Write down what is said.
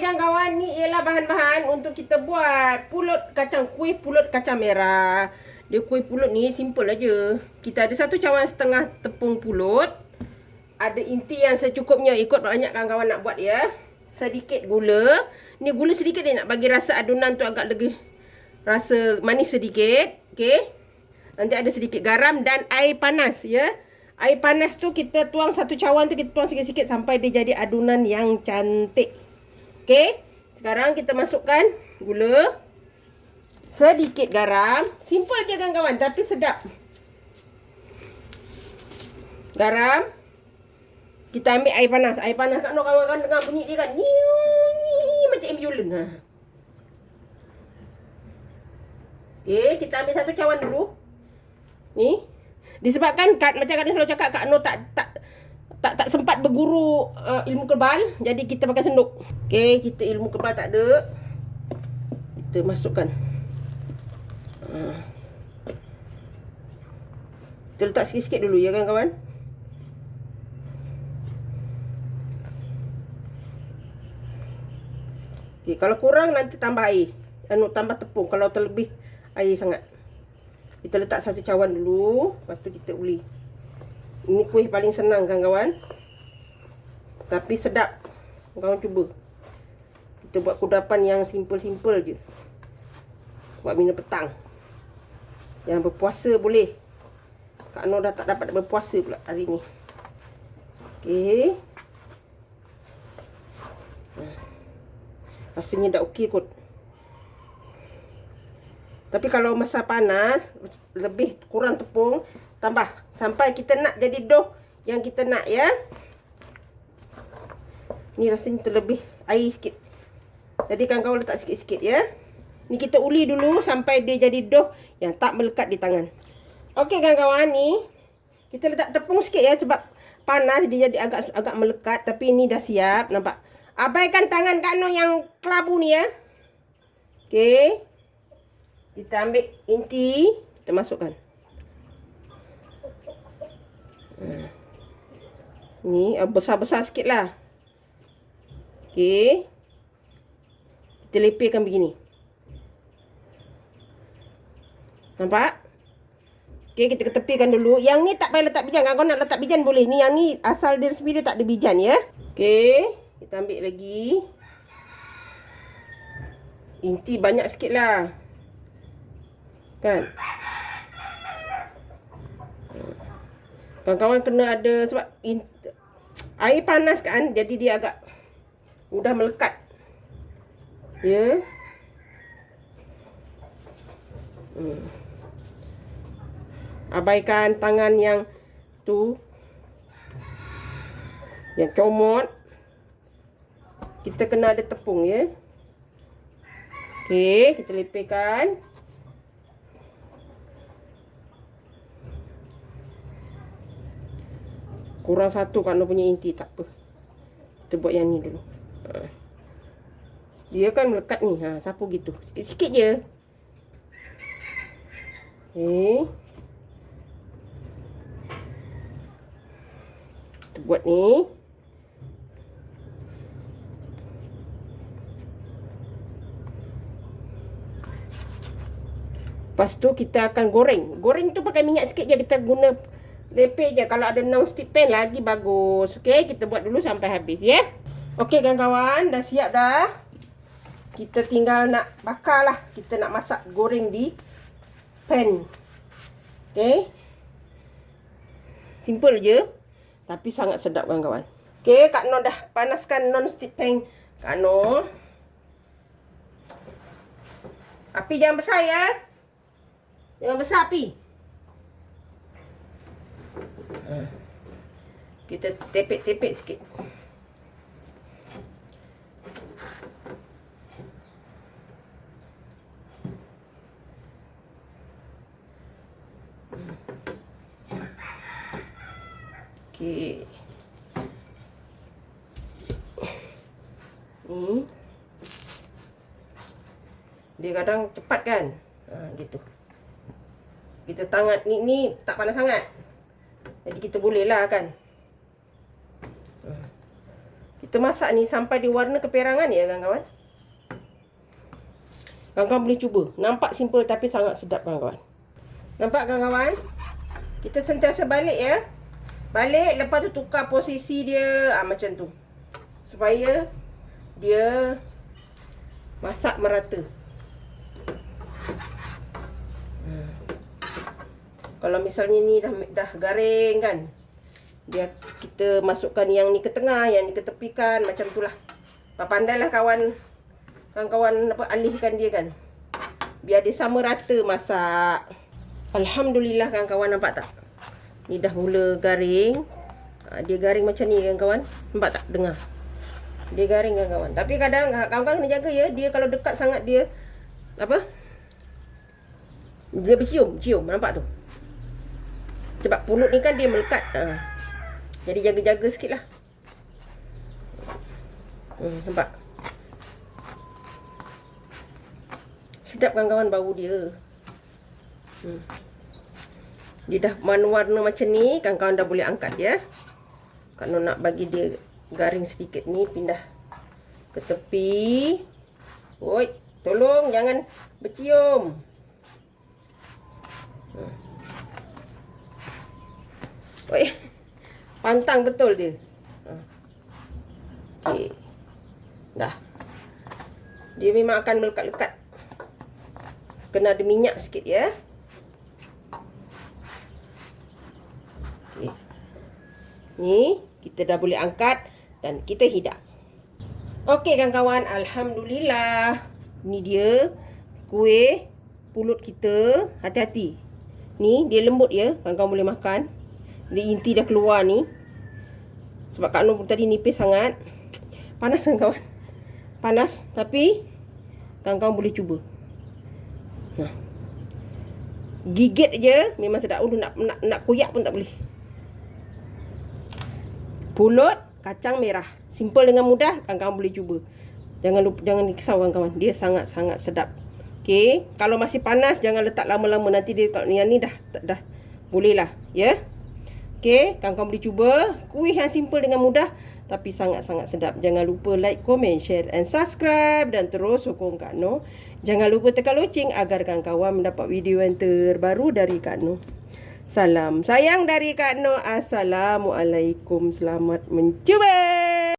kawan-kawan, ni ialah bahan-bahan untuk kita buat kuih pulut kacang merah. Dia kuih pulut ni simple aja. Kita ada 1 cawan setengah tepung pulut. Ada inti yang secukupnya, ikut banyak kawan-kawan nak buat ya. Sedikit gula. Ni gula sedikit dia nak bagi rasa adunan tu agak lebih rasa manis sedikit. Okey. Nanti ada sedikit garam dan air panas ya. Air panas tu kita tuang 1 cawan tu, kita tuang sikit-sikit sampai dia jadi adunan yang cantik. Okey. Sekarang kita masukkan gula. Sedikit garam. Simple je kawan-kawan tapi sedap. Garam. Kita ambil air panas. Air panas kat no kawan-kawan dengar bunyi dia kan. Macam ambulans. Ha. Okey, kita ambil 1 cawan dulu. Ni. Disebabkan macam Kak selalu cakap, Kak No tak sempat berguru ilmu kebal, jadi kita pakai senduk. Okey, kita ilmu kebal tak ada. Kita masukkan. Kita letak sikit-sikit dulu ya kan kawan. Okey, kalau kurang nanti tambah air. Tambah tepung kalau terlebih air sangat. Kita letak 1 cawan dulu, lepas tu kita uli. Ini kuih paling senang kawan-kawan. Tapi sedap. Kawan cuba. Kita buat kudapan yang simple-simple je. Buat minum petang. Yang berpuasa boleh. Kak Noh dah tak dapat berpuasa pula hari ni. Okey. Rasanya dah okey kot. Tapi kalau masa panas, lebih kurang tepung, tambah. Sampai kita nak jadi dough yang kita nak ya. Ni rasanya terlebih air sikit. Jadi kawan-kawan letak sikit-sikit ya. Ni kita uli dulu sampai dia jadi dough yang tak melekat di tangan. Okey kawan-kawan, ni kita letak tepung sikit ya sebab panas dia jadi agak melekat, tapi ni dah siap, nampak. Abaikan tangan Kak Noh yang kelabu ni ya. Okey. Kita ambil inti, kita masukkan. Ni besar-besar sikit lah. Okey. Kita lepaskan begini. Nampak? Okey, kita ketepikan dulu. Yang ni tak payah letak bijan. Kalau nak letak bijan boleh. Ni yang ni asal dia sendiri tak ada bijan ya. Okey, kita ambil lagi. Inti banyak sikit lah. Kan? Kawan-kawan kena ada sebab air panas kan, jadi dia agak mudah melekat. Ya. Abaikan tangan yang tu, yang comot. Kita kena ada tepung ya. Okey, kita lepaskan. Kurang 1 kalau punya inti, tak apa. Kita buat yang ni dulu. Dia kan melekat ni. Sapu gitu. Sikit-sikit je. Okay. Kita buat ni. Lepas tu kita akan goreng. Goreng tu pakai minyak sikit je. Kita guna lepeh je. Kalau ada non-stick pan lagi bagus. Okey, kita buat dulu sampai habis ya. Okey kawan-kawan, dah siap dah. Kita tinggal nak bakar lah. Kita nak masak goreng di pan. Okey. Simple je. Tapi sangat sedap kawan-kawan. Okey, Kak Noh dah panaskan non-stick pan Kak Noh. Api jangan besar ya. Jangan besar api. Kita tepek-tepek sikit. Okey. Ni. Dia kadang cepat kan? Gitu. Kita tangan ni tak panas sangat. Jadi kita boleh lah kan. Kita masak ni sampai dia warna keperangan ya kawan-kawan. Kawan-kawan boleh cuba. Nampak simple tapi sangat sedap kawan-kawan. Nampak kawan-kawan? Kita sentiasa balik ya. Balik, lepas tu tukar posisi dia macam tu. Supaya dia masak merata. Kalau misalnya ni dah garing kan, kita masukkan yang ni ke tengah, yang ni ke tepikan, macam itulah. Pandailah kawan-kawan alihkan dia kan. Biar dia sama rata masak. Alhamdulillah kawan-kawan, nampak tak? Ni dah mula garing. Dia garing macam ni kawan-kawan. Nampak tak? Dengar. Dia garing kawan-kawan. Tapi kadang kawan-kawan kena jaga ya. Dia kalau dekat sangat dia dia bercium. Nampak tu? Sebab pulut ni kan dia melekat. Jadi jaga-jaga sikit lah. Nampak? Sedap kawan-kawan bau dia. Dia dah warna macam ni. Kawan-kawan dah boleh angkat ya. Kalau nak bagi dia garing sedikit ni, pindah ke tepi. Oi, tolong jangan bercium. Oi, pantang betul dia. Okey. Dah. Dia memang akan melekat-lekat. Kena ada minyak sikit ya. Okey. Ni kita dah boleh angkat dan kita hidang. Okey kawan-kawan, alhamdulillah. Ni dia kuih pulut kita. Hati-hati. Ni dia lembut ya, kawan-kawan boleh makan. Dia inti dah keluar ni. Sebab Kak Nur tadi nipis sangat. Panas kan kawan? Panas, tapi kawan-kawan boleh cuba. Gigit je memang sedap. Nak koyak pun tak boleh. Pulut kacang merah. Simple dengan mudah, kawan-kawan boleh cuba. Jangan risau kawan-kawan. Dia sangat-sangat sedap. Okey, kalau masih panas jangan letak lama-lama, nanti dia yang ni dah boleh lah, ya. Okey, kawan-kawan boleh cuba. Kuih yang simple dengan mudah tapi sangat-sangat sedap. Jangan lupa like, comment, share and subscribe dan terus sokong Kak Nur. Jangan lupa tekan loceng agar kawan-kawan mendapat video yang terbaru dari Kak Nur. Salam sayang dari Kak Nur. Assalamualaikum. Selamat mencuba.